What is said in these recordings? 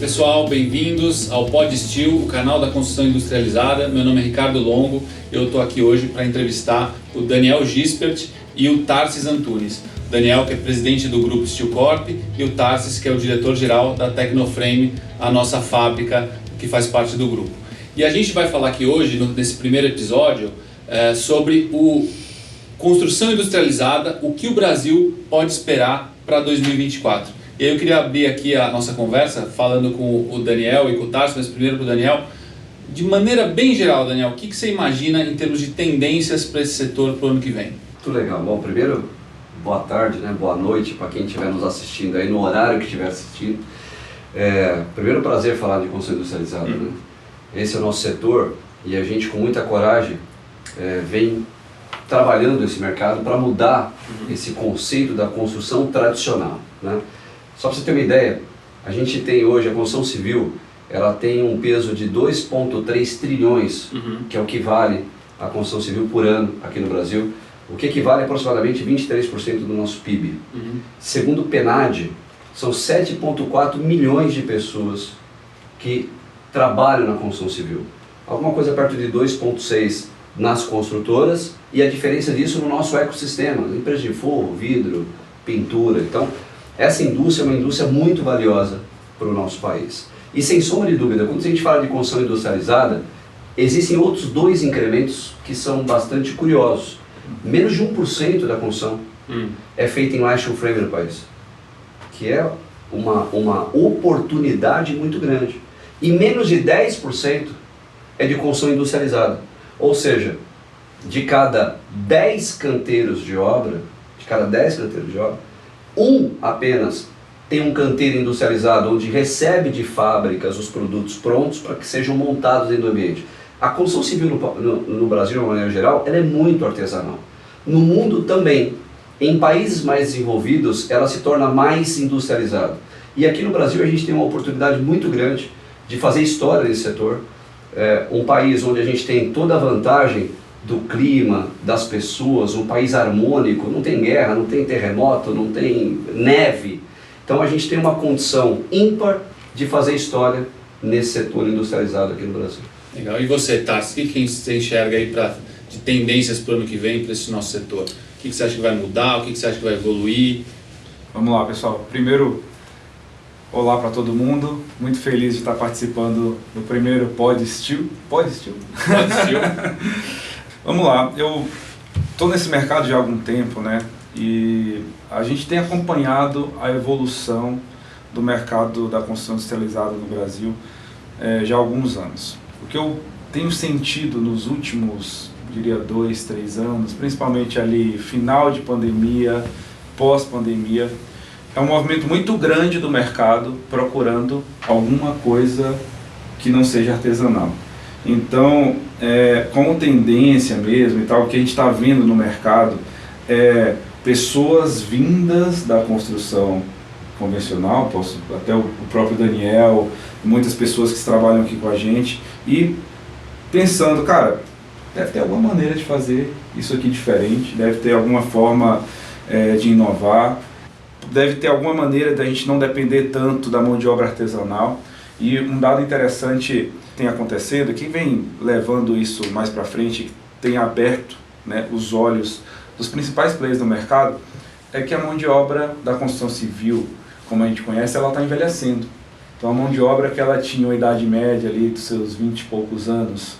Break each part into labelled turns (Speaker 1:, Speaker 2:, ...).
Speaker 1: pessoal, bem-vindos ao Pod Steel, o canal da construção industrializada. Meu nome é Ricardo Longo e eu estou aqui hoje para entrevistar o Daniel Gispert e o Tarsis Antunes. O Daniel, que é presidente do grupo Steel Corp, e o Tarsis, que é o diretor-geral da Tecnoframe, a nossa fábrica que faz parte do grupo. E a gente vai falar aqui hoje, nesse primeiro episódio, sobre construção industrializada, o que o Brasil pode esperar para 2024. E aí eu queria abrir aqui a nossa conversa falando com o Daniel e com o Tarsis, mas primeiro para o Daniel. De maneira bem geral, Daniel, o que você imagina em termos de tendências para esse setor para o ano que vem?
Speaker 2: Muito legal. Bom, primeiro, boa tarde, boa noite para quem estiver nos assistindo aí, no horário que estiver assistindo. Primeiro, prazer falar de construção industrializada. Esse é o nosso setor e a gente, com muita coragem, vem trabalhando esse mercado para mudar esse conceito da construção tradicional. Só para você ter uma ideia, a gente tem hoje a construção civil, ela tem um peso de 2,3 trilhões, que é o que vale a construção civil por ano aqui no Brasil, o que equivale a aproximadamente 23% do nosso PIB. Segundo o PNAD, são 7,4 milhões de pessoas que trabalham na construção civil. Alguma coisa perto de 2,6 nas construtoras e a diferença disso no nosso ecossistema, empresas de forro, vidro, pintura. Então, essa indústria é uma indústria muito valiosa para o nosso país. E sem sombra de dúvida, quando a gente fala de construção industrializada, existem outros dois incrementos que são bastante curiosos. Menos de 1% da construção é feita em steel frame no país, que é uma oportunidade muito grande. E menos de 10% é de construção industrializada. Ou seja, de cada 10 canteiros de obra, um apenas tem um canteiro industrializado onde recebe de fábricas os produtos prontos para que sejam montados dentro do ambiente. A construção civil no Brasil, de uma maneira geral, ela é muito artesanal. No mundo também. Em países mais desenvolvidos, ela se torna mais industrializada. E aqui no Brasil a gente tem uma oportunidade muito grande de fazer história nesse setor. Um país onde a gente tem toda a vantagem do clima, das pessoas, um país harmônico, não tem guerra, não tem terremoto, não tem neve. Então a gente tem uma condição ímpar de fazer história nesse setor industrializado aqui no Brasil.
Speaker 1: Legal. E você, Tarsis, o que você enxerga aí de tendências para o ano que vem para esse nosso setor? O que você acha que vai mudar? O que você acha que vai evoluir?
Speaker 3: Vamos lá, pessoal. Primeiro, olá para todo mundo. Muito feliz de estar participando do primeiro Pod Steel. Pod Steel?
Speaker 1: Pod Steel.
Speaker 3: Vamos lá. Eu estou nesse mercado já há algum tempo, E a gente tem acompanhado a evolução do mercado da construção industrializada no Brasil já há alguns anos. O que eu tenho sentido nos últimos, diria, 2, 3 anos, principalmente ali final de pandemia, pós-pandemia, é um movimento muito grande do mercado procurando alguma coisa que não seja artesanal. Então, como tendência mesmo e tal, o que a gente está vendo no mercado é pessoas vindas da construção convencional, até o próprio Daniel, muitas pessoas que trabalham aqui com a gente, e pensando, cara, deve ter alguma maneira de fazer isso aqui diferente, deve ter alguma forma de inovar, deve ter alguma maneira da gente não depender tanto da mão de obra artesanal. E um dado interessante tem acontecido, que vem levando isso mais para frente, tem aberto os olhos dos principais players do mercado, é que a mão de obra da construção civil, como a gente conhece, ela está envelhecendo. Então a mão de obra que ela tinha uma idade média ali dos seus 20 e poucos anos,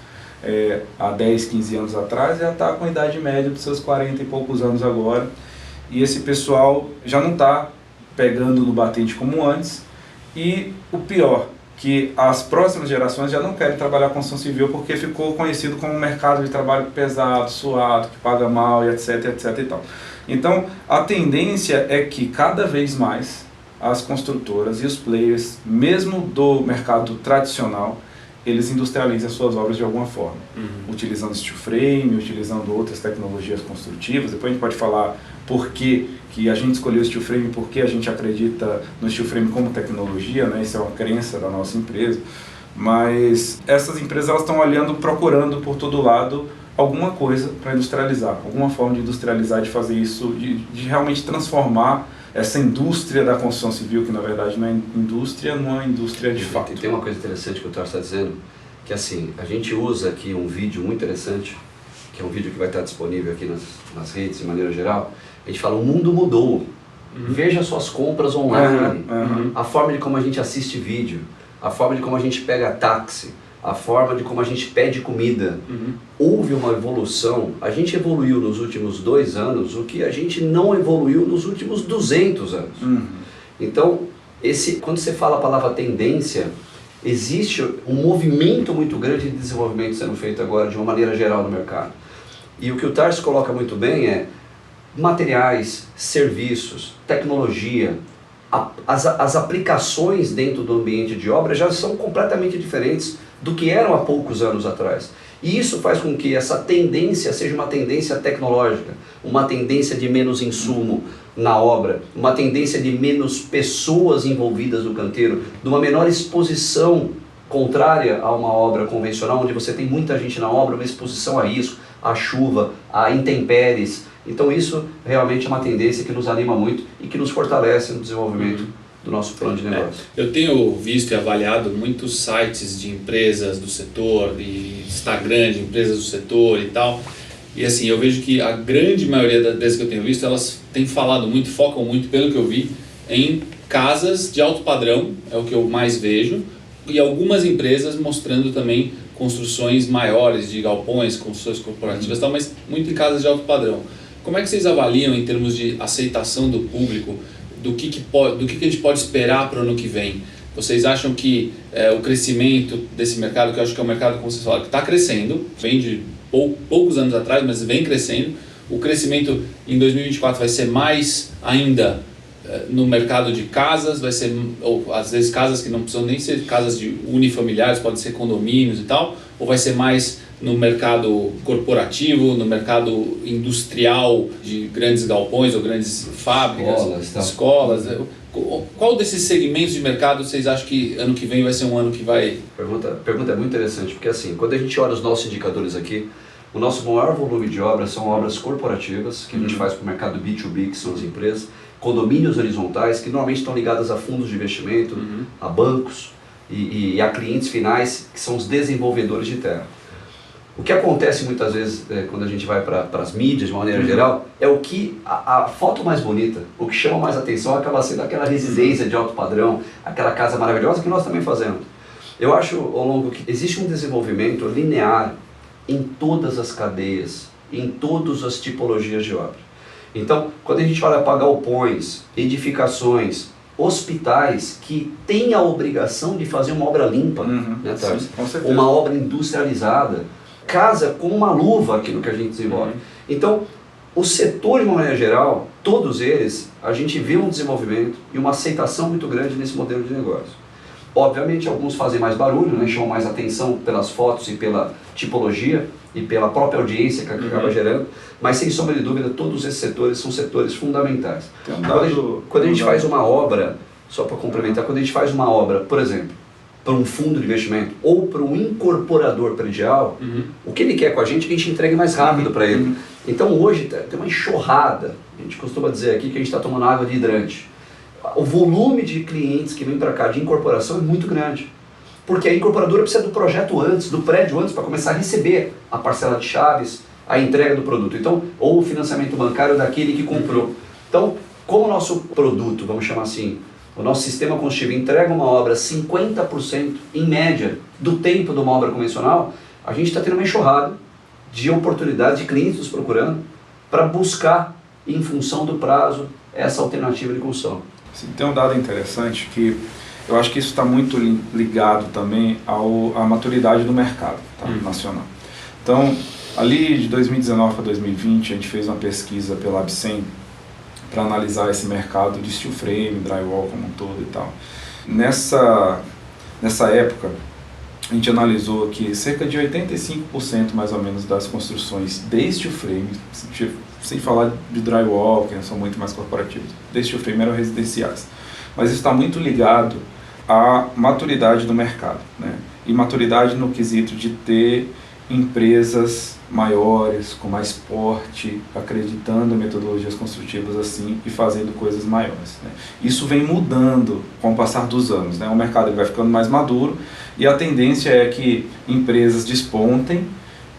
Speaker 3: há 10, 15 anos atrás, já está com a idade média dos seus 40 e poucos anos agora. E esse pessoal já não está pegando no batente como antes. E o pior, que as próximas gerações já não querem trabalhar com construção civil porque ficou conhecido como um mercado de trabalho pesado, suado, que paga mal e etc, etc e tal. Então, a tendência é que cada vez mais as construtoras e os players, mesmo do mercado tradicional, eles industrializam as suas obras de alguma forma, utilizando steel frame, utilizando outras tecnologias construtivas. Depois a gente pode falar por que a gente escolheu o steel frame, por que a gente acredita no steel frame como tecnologia, Isso é uma crença da nossa empresa. Mas essas empresas elas estão olhando, procurando por todo lado alguma coisa para industrializar, alguma forma de industrializar, de fazer isso, de realmente transformar essa indústria da construção civil, que na verdade não é indústria, não é indústria de fato.
Speaker 2: E tem uma coisa interessante que o Tarso está dizendo, que assim, a gente usa aqui um vídeo muito interessante, que é um vídeo que vai estar disponível aqui nas redes de maneira geral. A gente fala, o mundo mudou, veja suas compras online, a forma de como a gente assiste vídeo, a forma de como a gente pega táxi, a forma de como a gente pede comida. Houve uma evolução, a gente evoluiu nos últimos 2 anos o que a gente não evoluiu nos últimos 200 anos. Então, quando você fala a palavra tendência, existe um movimento muito grande de desenvolvimento sendo feito agora de uma maneira geral no mercado. E o que o Tarso coloca muito bem é materiais, serviços, tecnologia, as aplicações dentro do ambiente de obra já são completamente diferentes do que eram há poucos anos atrás. E isso faz com que essa tendência seja uma tendência tecnológica, uma tendência de menos insumo na obra, uma tendência de menos pessoas envolvidas no canteiro, de uma menor exposição contrária a uma obra convencional, onde você tem muita gente na obra, uma exposição a risco, a chuva, a intempéries. Então isso realmente é uma tendência que nos anima muito e que nos fortalece no desenvolvimento do nosso plano de negócio.
Speaker 1: Eu tenho visto e avaliado muitos sites de empresas do setor, de Instagram de empresas do setor e tal, e assim, eu vejo que a grande maioria das empresas que eu tenho visto, elas têm falado muito, focam muito, pelo que eu vi, em casas de alto padrão, é o que eu mais vejo, e algumas empresas mostrando também construções maiores de galpões, construções corporativas e tal, mas muito em casas de alto padrão. Como é que vocês avaliam em termos de aceitação do público, do que a gente pode esperar para o ano que vem? Vocês acham que o crescimento desse mercado, que eu acho que é um mercado, como vocês falaram, que está crescendo, vem de poucos anos atrás, mas vem crescendo, o crescimento em 2024 vai ser mais ainda no mercado de casas, vai ser, ou às vezes casas que não precisam nem ser casas de unifamiliares, podem ser condomínios e tal, ou vai ser mais no mercado corporativo, no mercado industrial de grandes galpões ou grandes fábricas, escolas. Qual desses segmentos de mercado vocês acham que ano que vem vai ser um ano que vai...
Speaker 2: Pergunta é muito interessante, porque assim, quando a gente olha os nossos indicadores aqui, o nosso maior volume de obras são obras corporativas, que a gente faz para o mercado B2B, que são as empresas, condomínios horizontais, que normalmente estão ligadas a fundos de investimento, a bancos e a clientes finais, que são os desenvolvedores de terra. O que acontece muitas vezes quando a gente vai para as mídias, de uma maneira geral, é o que a foto mais bonita, o que chama mais atenção acaba sendo aquela residência de alto padrão, aquela casa maravilhosa que nós também fazemos. Eu acho, ao longo que existe um desenvolvimento linear em todas as cadeias, em todas as tipologias de obra. Então, quando a gente olha para galpões, edificações, hospitais que têm a obrigação de fazer uma obra limpa, né, Tarso? Uma obra industrializada, casa com uma luva aquilo que a gente desenvolve. Então, o setor, de uma maneira geral, todos eles, a gente vê um desenvolvimento e uma aceitação muito grande nesse modelo de negócio. Obviamente, alguns fazem mais barulho, né, chamam mais atenção pelas fotos e pela tipologia e pela própria audiência que acaba gerando, mas sem sombra de dúvida, todos esses setores são setores fundamentais. Quando a gente faz uma obra, só para complementar, quando a gente faz uma obra, por exemplo, para um fundo de investimento ou para um incorporador predial, o que ele quer com a gente é que a gente entregue mais rápido para ele. Então hoje tem uma enxurrada, a gente costuma dizer aqui que a gente está tomando água de hidrante. O volume de clientes que vem para cá de incorporação é muito grande, porque a incorporadora precisa do projeto antes, do prédio antes, para começar a receber a parcela de chaves, a entrega do produto, então, ou o financiamento bancário daquele que comprou. Então, como o nosso produto, vamos chamar assim, o nosso sistema construtivo entrega uma obra 50% em média do tempo de uma obra convencional, a gente está tendo uma enxurrada de oportunidades de clientes nos procurando para buscar, em função do prazo, essa alternativa de construção.
Speaker 3: Sim, tem um dado interessante que eu acho que isso está muito ligado também à maturidade do mercado nacional. Então, ali de 2019 para 2020, a gente fez uma pesquisa pela Abcem para analisar esse mercado de steel frame, drywall como um todo e tal. Nessa época, a gente analisou que cerca de 85% mais ou menos das construções de steel frame, sem falar de drywall, que são muito mais corporativos, de steel frame eram residenciais. Mas isso está muito ligado à maturidade do mercado, né? E maturidade no quesito de ter empresas maiores, com mais porte, acreditando em metodologias construtivas assim e fazendo coisas maiores, né? Isso vem mudando com o passar dos anos, né? O mercado ele vai ficando mais maduro e a tendência é que empresas despontem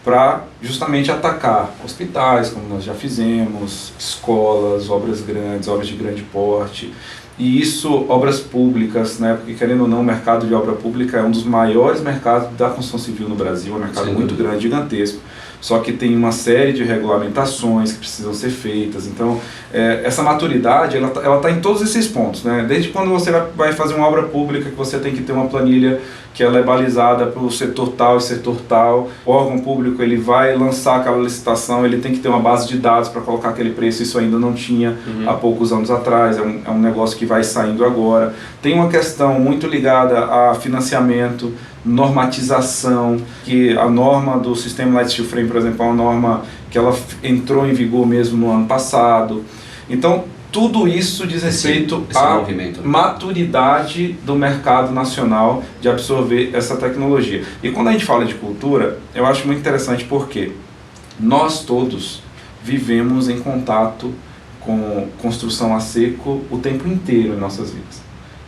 Speaker 3: para justamente atacar hospitais, como nós já fizemos, escolas, obras grandes, obras de grande porte. E isso, obras públicas, né? Porque querendo ou não, o mercado de obra pública é um dos maiores mercados da construção civil no Brasil, é um mercado muito grande, gigantesco. Só que tem uma série de regulamentações que precisam ser feitas. Então, essa maturidade, ela tá em todos esses pontos, né? Desde quando você vai fazer uma obra pública, que você tem que ter uma planilha que ela é balizada para o setor tal e setor tal. O órgão público, ele vai lançar aquela licitação, ele tem que ter uma base de dados para colocar aquele preço. Isso ainda não tinha há poucos anos atrás, é um negócio que vai saindo agora. Tem uma questão muito ligada a financiamento, normatização, que a norma do sistema Light Steel Frame, por exemplo, é uma norma que ela entrou em vigor mesmo no ano passado. Então, tudo isso diz respeito à maturidade do mercado nacional de absorver essa tecnologia. E quando a gente fala de cultura, eu acho muito interessante porque nós todos vivemos em contato com construção a seco o tempo inteiro em nossas vidas,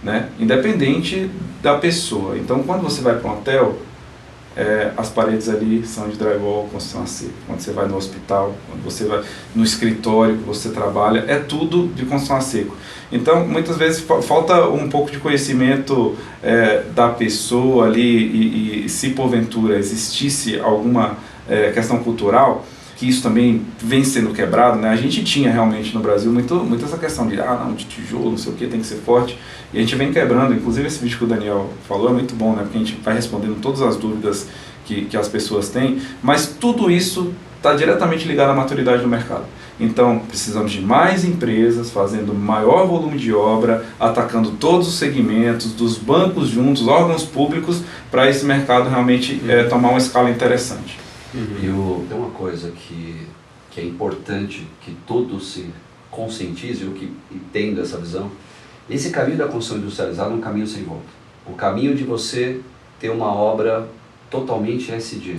Speaker 3: né? Independente da pessoa. Então, quando você vai para um hotel, as paredes ali são de drywall, construção a seco. Quando você vai no hospital, quando você vai no escritório que você trabalha, é tudo de construção a seco. Então, muitas vezes falta um pouco de conhecimento da pessoa ali e se porventura existisse alguma questão cultural, que isso também vem sendo quebrado, né? A gente tinha realmente no Brasil muito essa questão de não, de tijolo, não sei o que, tem que ser forte, e a gente vem quebrando. Inclusive esse vídeo que o Daniel falou é muito bom, né? Porque a gente vai respondendo todas as dúvidas que as pessoas têm, mas tudo isso está diretamente ligado à maturidade do mercado. Então precisamos de mais empresas fazendo maior volume de obra, atacando todos os segmentos, dos bancos juntos, órgãos públicos, para esse mercado realmente tomar uma escala interessante.
Speaker 2: E tem uma coisa que é importante que todos se conscientizem, ou que entendam essa visão. Esse caminho da construção industrializada é um caminho sem volta. O caminho de você ter uma obra totalmente ESG,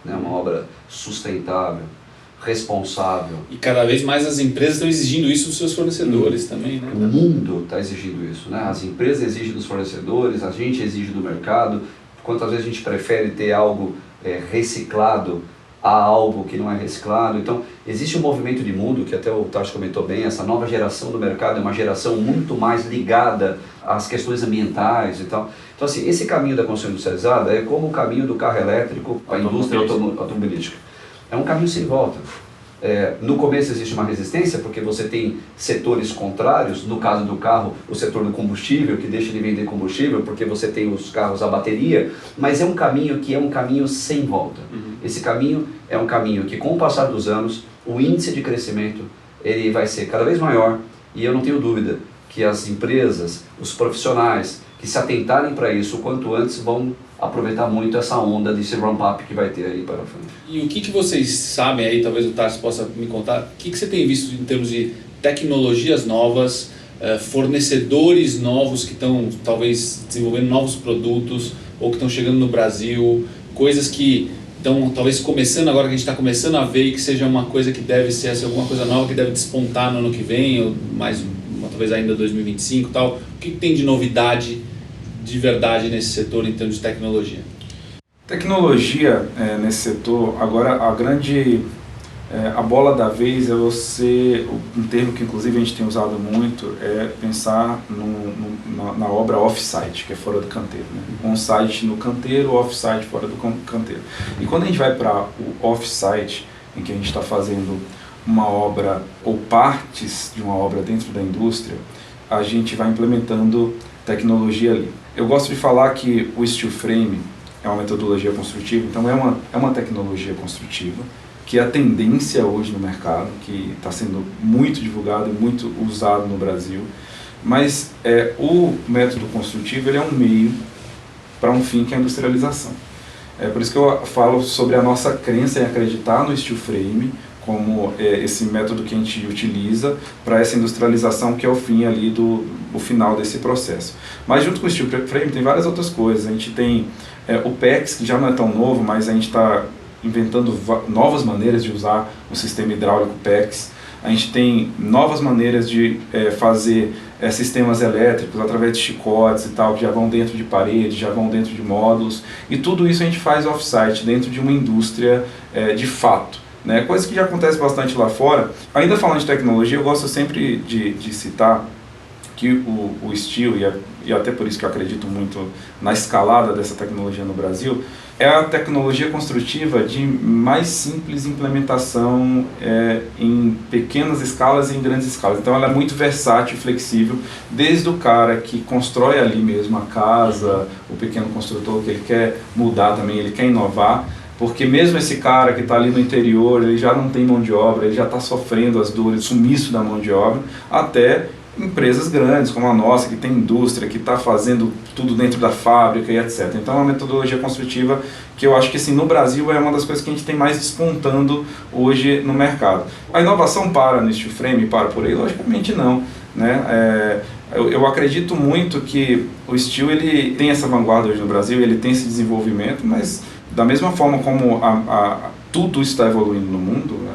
Speaker 2: né? Uma obra sustentável, responsável.
Speaker 1: E cada vez mais as empresas estão exigindo isso dos seus fornecedores também, né?
Speaker 2: O mundo está exigindo isso, né? As empresas exigem dos fornecedores, a gente exige do mercado. Quantas vezes a gente prefere ter algo reciclado a algo que não é reciclado. Então, existe um movimento de mundo, que até o Tarso comentou bem, essa nova geração do mercado é uma geração muito mais ligada às questões ambientais e tal. Então, assim, esse caminho da construção industrializada é como o caminho do carro elétrico para a indústria automobilística. É um caminho sem volta. No começo existe uma resistência, porque você tem setores contrários, no caso do carro, o setor do combustível, que deixa de vender combustível, porque você tem os carros a bateria, mas é um caminho que é um caminho sem volta. Esse caminho é um caminho que, com o passar dos anos, o índice de crescimento ele vai ser cada vez maior, e eu não tenho dúvida que as empresas, os profissionais que se atentarem para isso o quanto antes vão aproveitar muito essa onda desse ramp-up que vai ter aí para frente.
Speaker 1: E o que vocês sabem aí, talvez o Tarso possa me contar, o que você tem visto em termos de tecnologias novas, fornecedores novos que estão talvez desenvolvendo novos produtos ou que estão chegando no Brasil, coisas que estão talvez começando agora, que a gente está começando a ver, e que seja uma coisa que deve ser alguma coisa nova que deve despontar no ano que vem, ou mais talvez ainda 2025 e tal. O que tem de novidade de verdade nesse setor em termos de tecnologia?
Speaker 3: Tecnologia nesse setor, agora a bola da vez é você, um termo que inclusive a gente tem usado muito, é pensar na obra off-site, que é fora do canteiro, né? On-site no canteiro, off-site fora do canteiro. E quando a gente vai para o off-site, em que a gente está fazendo uma obra ou partes de uma obra dentro da indústria, a gente vai implementando tecnologia ali. Eu gosto de falar que o steel frame é uma metodologia construtiva, então é uma tecnologia construtiva, que é a tendência hoje no mercado, que está sendo muito divulgado e muito usado no Brasil, mas o método construtivo ele é um meio para um fim, que é a industrialização. É por isso que eu falo sobre a nossa crença em acreditar no steel frame como esse método que a gente utiliza para essa industrialização, que é o fim ali o final desse processo. Mas junto com o steel frame tem várias outras coisas. A gente tem O PEX, que já não é tão novo, mas a gente está inventando novas maneiras de usar o sistema hidráulico PEX. A gente tem novas maneiras de fazer sistemas elétricos através de chicotes e tal, que já vão dentro de paredes, já vão dentro de módulos, e tudo isso a gente faz off-site, dentro de uma indústria de fato, né? Coisa que já acontece bastante lá fora. Ainda falando de tecnologia, eu gosto sempre de citar que o steel, e até por isso que eu acredito muito na escalada dessa tecnologia no Brasil, é a tecnologia construtiva de mais simples implementação em pequenas escalas e em grandes escalas. Então ela é muito versátil e flexível, desde o cara que constrói ali mesmo a casa, o pequeno construtor que ele quer mudar também, ele quer inovar, porque mesmo esse cara que está ali no interior, ele já não tem mão de obra, ele já está sofrendo as dores, o sumiço da mão de obra, até empresas grandes como a nossa, que tem indústria, que está fazendo tudo dentro da fábrica e etc. Então é uma metodologia construtiva que eu acho que assim, no Brasil é uma das coisas que a gente tem mais despontando hoje no mercado. A inovação para no steel frame, para por aí? Logicamente não, né? Eu acredito muito que o steel ele tem essa vanguarda hoje no Brasil, ele tem esse desenvolvimento, mas da mesma forma como tudo está evoluindo no mundo,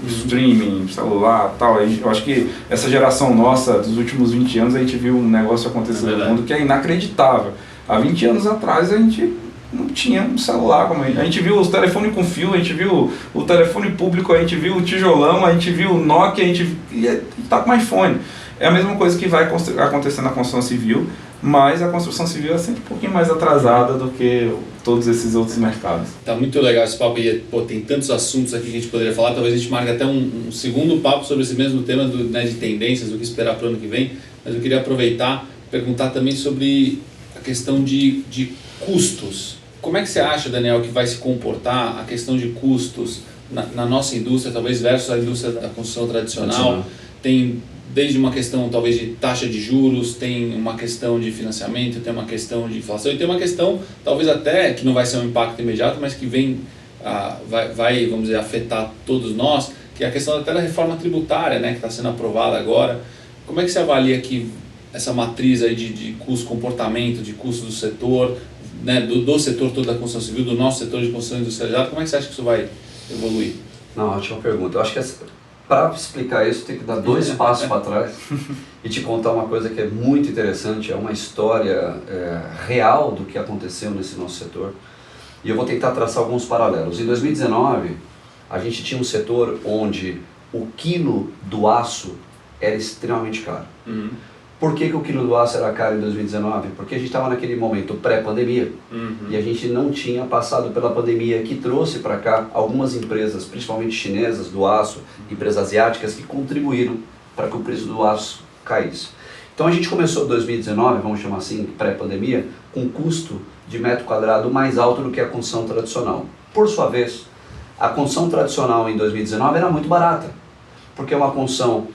Speaker 3: streaming, celular, tal, eu acho que essa geração nossa dos últimos 20 anos a gente viu um negócio acontecer no mundo que é inacreditável. Há 20 anos atrás a gente não tinha um celular, como a gente viu os telefones com fio, a gente viu o telefone público, a gente viu o tijolão, a gente viu o Nokia, a gente está com iPhone. É a mesma coisa que vai acontecer na construção civil, mas a construção civil é sempre um pouquinho mais atrasada do que todos esses outros mercados.
Speaker 1: Tá muito legal esse papo e tem tantos assuntos aqui que a gente poderia falar, talvez a gente marque até um segundo papo sobre esse mesmo tema de tendências, do que esperar para o ano que vem, mas eu queria aproveitar e perguntar também sobre a questão de custos. Como é que você acha, Daniel, que vai se comportar a questão de custos na nossa indústria, talvez versus a indústria da construção tradicional? Tem desde uma questão talvez de taxa de juros, tem uma questão de financiamento, tem uma questão de inflação e tem uma questão talvez até que não vai ser um impacto imediato, mas que vai vamos dizer, afetar todos nós, que é a questão até da reforma tributária, né, que está sendo aprovada agora. Como é que você avalia aqui essa matriz aí de custo, comportamento, de custo do setor, né, do setor todo da construção civil, do nosso setor de construção industrializada? Como é que você acha que isso vai evoluir?
Speaker 2: Não, ótima pergunta. Eu acho que para explicar isso, tem que dar 2 passos para trás e te contar uma coisa que é muito interessante, é uma história real do que aconteceu nesse nosso setor. E eu vou tentar traçar alguns paralelos. Em 2019, a gente tinha um setor onde o quilo do aço era extremamente caro. Por que o quilo do aço era caro em 2019? Porque a gente estava naquele momento pré-pandemia e a gente não tinha passado pela pandemia, que trouxe para cá algumas empresas, principalmente chinesas do aço, empresas asiáticas, que contribuíram para que o preço do aço caísse. Então a gente começou 2019, vamos chamar assim, pré-pandemia, com um custo de metro quadrado mais alto do que a construção tradicional. Por sua vez, a construção tradicional em 2019 era muito barata, porque é uma construção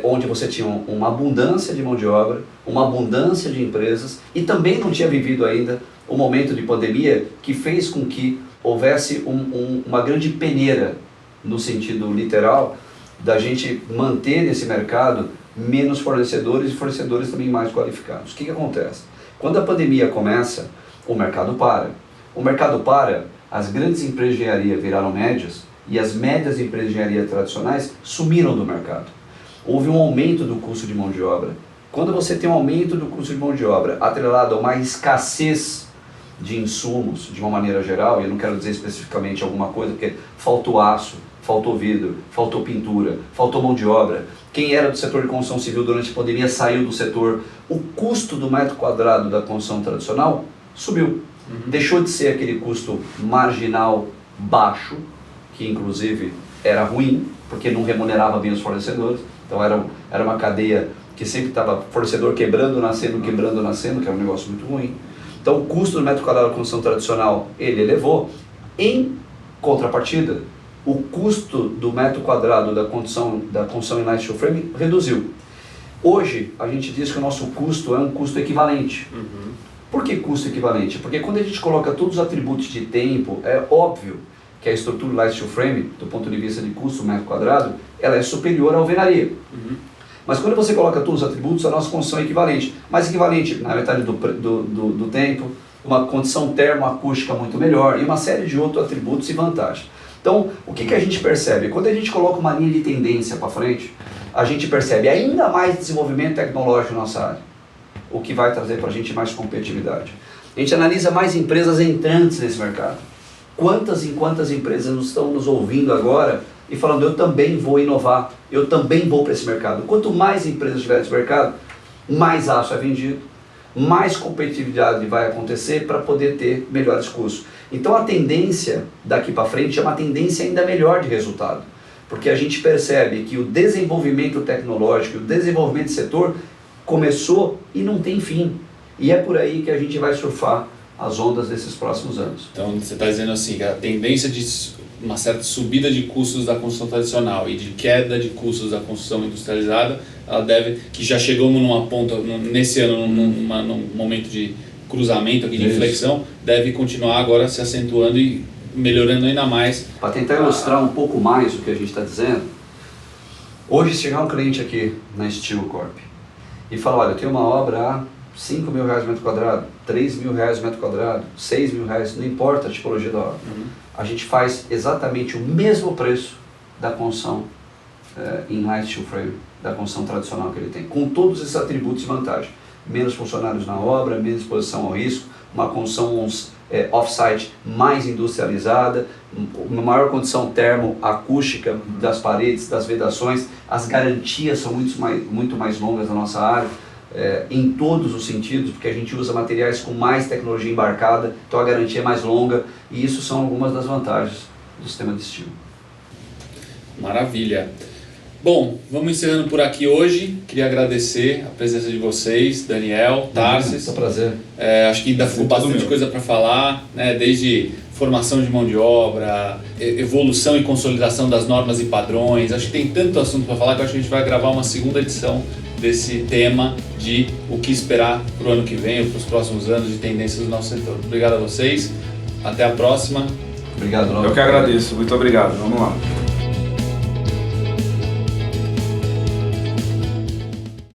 Speaker 2: onde você tinha uma abundância de mão de obra, uma abundância de empresas e também não tinha vivido ainda o momento de pandemia que fez com que houvesse uma grande peneira, no sentido literal, da gente manter nesse mercado menos fornecedores e fornecedores também mais qualificados. O que acontece? Quando a pandemia começa, o mercado para. O mercado para, as grandes empresas de engenharia viraram médias e as médias empresas de engenharia tradicionais sumiram do mercado. Houve um aumento do custo de mão de obra. Quando você tem um aumento do custo de mão de obra atrelado a uma escassez de insumos, de uma maneira geral, e eu não quero dizer especificamente alguma coisa, porque faltou aço, faltou vidro, faltou pintura, faltou mão de obra. Quem era do setor de construção civil durante a pandemia saiu do setor. O custo do metro quadrado da construção tradicional subiu. Deixou de ser aquele custo marginal baixo, que inclusive era ruim, porque não remunerava bem os fornecedores. Então era uma cadeia que sempre estava fornecedor quebrando, nascendo, que era um negócio muito ruim. Então o custo do metro quadrado da construção tradicional, ele elevou. Em contrapartida, o custo do metro quadrado da construção em light steel frame reduziu. Hoje, a gente diz que o nosso custo é um custo equivalente. Por que custo equivalente? Porque quando a gente coloca todos os atributos de tempo, é óbvio que a estrutura light steel frame, do ponto de vista de custo metro quadrado, ela é superior à alvenaria. Mas quando você coloca todos os atributos, a nossa construção é equivalente. Mas equivalente na metade do tempo, uma condição termoacústica muito melhor e uma série de outros atributos e vantagens. Então, o que a gente percebe? Quando a gente coloca uma linha de tendência para frente, a gente percebe ainda mais desenvolvimento tecnológico na nossa área, o que vai trazer para a gente mais competitividade. A gente analisa mais empresas entrantes nesse mercado. Quantas empresas estão nos ouvindo agora e falando, eu também vou inovar, eu também vou para esse mercado. Quanto mais empresas tiver nesse mercado, mais aço é vendido, mais competitividade vai acontecer para poder ter melhores custos. Então a tendência daqui para frente é uma tendência ainda melhor de resultado, porque a gente percebe que o desenvolvimento tecnológico, o desenvolvimento do setor começou e não tem fim. E é por aí que a gente vai surfar as ondas desses próximos anos.
Speaker 1: Então você está dizendo assim, que a tendência de uma certa subida de custos da construção tradicional e de queda de custos da construção industrializada, ela deve, que já chegamos numa ponta, nesse ano, num momento de cruzamento aqui, de inflexão, deve continuar agora se acentuando e melhorando ainda mais.
Speaker 2: Para tentar ilustrar um pouco mais o que a gente está dizendo, hoje se chegar um cliente aqui na Steel Corp e falar, olha, eu tenho uma obra a R$5 mil metro quadrado, R$3 mil metro quadrado, R$6 mil, não importa a tipologia da obra. A gente faz exatamente o mesmo preço da construção inline steel frame, da construção tradicional que ele tem, com todos esses atributos e vantagens. Menos funcionários na obra, menos exposição ao risco, uma construção off-site mais industrializada, uma maior condição termoacústica das paredes, das vedações, as garantias são muito mais longas na nossa área, em todos os sentidos, porque a gente usa materiais com mais tecnologia embarcada, então a garantia é mais longa, e isso são algumas das vantagens do sistema de steel.
Speaker 1: Maravilha. Bom, vamos encerrando por aqui hoje. Queria agradecer a presença de vocês, Daniel, Tarsis.
Speaker 2: É um prazer.
Speaker 1: Acho que ainda ficou bastante coisa para falar, né? Desde formação de mão de obra, evolução e consolidação das normas e padrões. Acho que tem tanto assunto para falar que acho que a gente vai gravar uma segunda edição desse tema de o que esperar para o ano que vem ou para os próximos anos de tendências do nosso setor. Obrigado a vocês. Até a próxima.
Speaker 2: Obrigado, Laura.
Speaker 3: Eu que agradeço. Muito obrigado. Vamos lá.